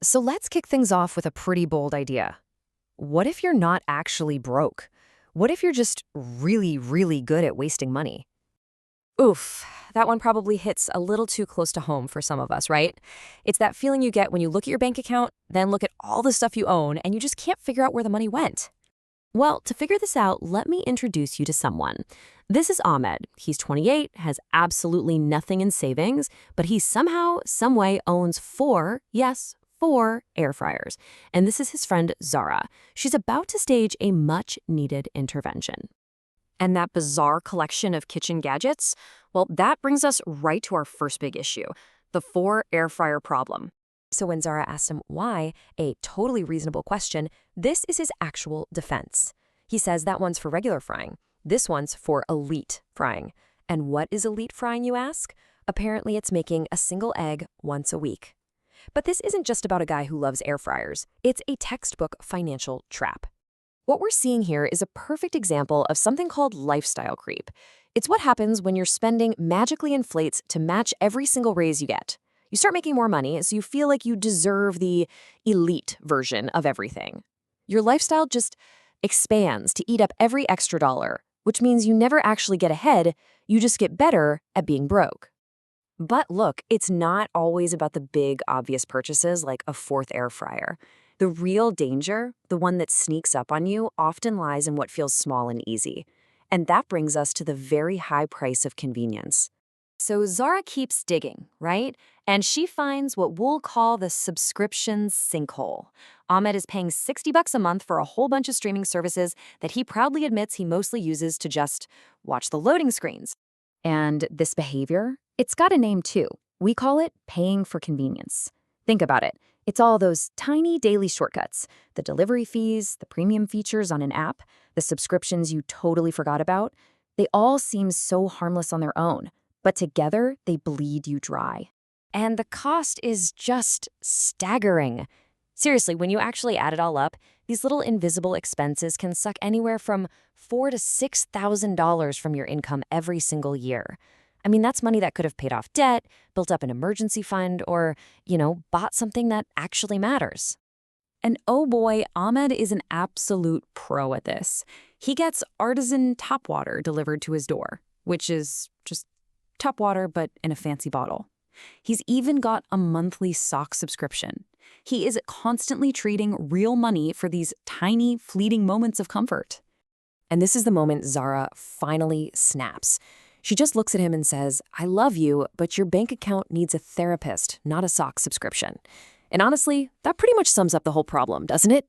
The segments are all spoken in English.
So let's kick things off with a pretty bold idea. What if you're not actually broke? What if you're just really, really good at wasting money? Oof, that one probably hits a little too close to home for some of us, right? It's that feeling you get when you look at your bank account, then look at all the stuff you own, and you just can't figure out where the money went. Well, to figure this out, let me introduce you to someone. This is Ahmed. He's 28, has absolutely nothing in savings, but he somehow, someway owns four, yes, four air fryers. And this is his friend Zara. She's about to stage a much-needed intervention. And that bizarre collection of kitchen gadgets? Well, that brings us right to our first big issue, the four air fryer problem. So when Zara asked him why, a totally reasonable question, this is his actual defense. He says that one's for regular frying. This one's for elite frying. And what is elite frying, you ask? Apparently it's making a single egg once a week. But this isn't just about a guy who loves air fryers. It's a textbook financial trap. What we're seeing here is a perfect example of something called lifestyle creep. It's what happens when your spending magically inflates to match every single raise you get. You start making more money, so you feel like you deserve the elite version of everything. Your lifestyle just expands to eat up every extra dollar, which means you never actually get ahead, you just get better at being broke. But look, it's not always about the big, obvious purchases like a fourth air fryer. The real danger, the one that sneaks up on you, often lies in what feels small and easy. And that brings us to the very high price of convenience. So Zara keeps digging, right? And she finds what we'll call the subscription sinkhole. Ahmed is paying $60 a month for a whole bunch of streaming services that he proudly admits he mostly uses to just watch the loading screens. And this behavior, it's got a name too. We call it paying for convenience. Think about it. It's all those tiny daily shortcuts, the delivery fees, the premium features on an app, the subscriptions you totally forgot about. They all seem so harmless on their own, but together they bleed you dry. And the cost is just staggering. Seriously, when you actually add it all up, these little invisible expenses can suck anywhere from $4,000 to $6,000 from your income every single year. I mean, that's money that could have paid off debt, built up an emergency fund, or, bought something that actually matters. And oh boy, Ahmed is an absolute pro at this. He gets artisan tap water delivered to his door, which is just tap water but in a fancy bottle. He's even got a monthly sock subscription. He is constantly trading real money for these tiny, fleeting moments of comfort. And this is the moment Zara finally snaps. She just looks at him and says, "I love you, but your bank account needs a therapist, not a sock subscription." And honestly, that pretty much sums up the whole problem, doesn't it?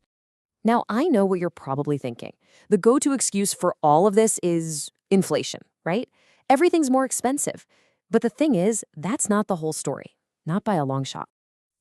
Now, I know what you're probably thinking. The go-to excuse for all of this is inflation, right? Everything's more expensive. But the thing is, that's not the whole story, not by a long shot.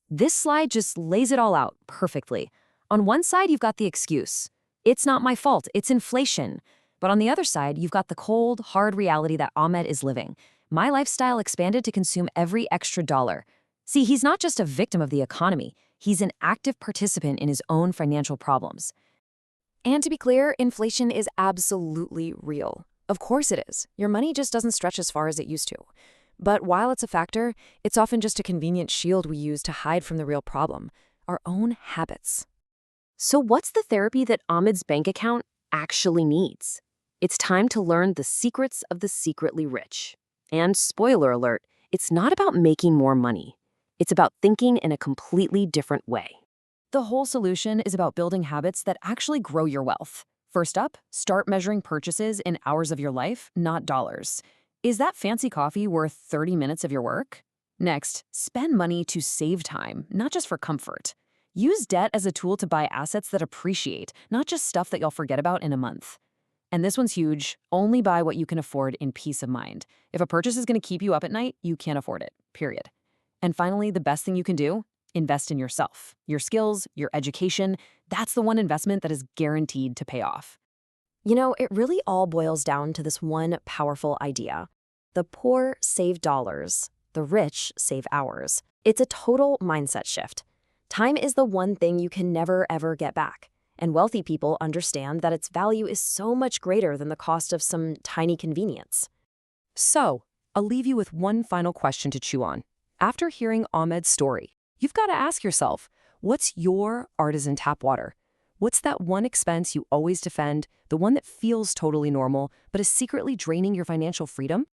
This slide just lays it all out perfectly. On one side, you've got the excuse. It's not my fault, it's inflation. But on the other side, you've got the cold, hard reality that Ahmed is living. My lifestyle expanded to consume every extra dollar. See, he's not just a victim of the economy. He's an active participant in his own financial problems. And to be clear, inflation is absolutely real. Of course it is. Your money just doesn't stretch as far as it used to. But while it's a factor, it's often just a convenient shield we use to hide from the real problem, our own habits. So what's the therapy that Ahmed's bank account actually needs? It's time to learn the secrets of the secretly rich. And spoiler alert, it's not about making more money. It's about thinking in a completely different way. The whole solution is about building habits that actually grow your wealth. First up, start measuring purchases in hours of your life, not dollars. Is that fancy coffee worth 30 minutes of your work? Next, spend money to save time, not just for comfort. Use debt as a tool to buy assets that appreciate, not just stuff that you'll forget about in a month. And this one's huge. Only buy what you can afford in peace of mind. If a purchase is going to keep you up at night, you can't afford it, period. And finally, the best thing you can do, invest in yourself. Your skills, your education, that's the one investment that is guaranteed to pay off. It really all boils down to this one powerful idea. The poor save dollars, the rich save hours. It's a total mindset shift. Time is the one thing you can never, ever get back. And wealthy people understand that its value is so much greater than the cost of some tiny convenience. So, I'll leave you with one final question to chew on. After hearing Ahmed's story, you've got to ask yourself, What's your artisan tap water? What's that one expense you always defend, the one that feels totally normal, but is secretly draining your financial freedom?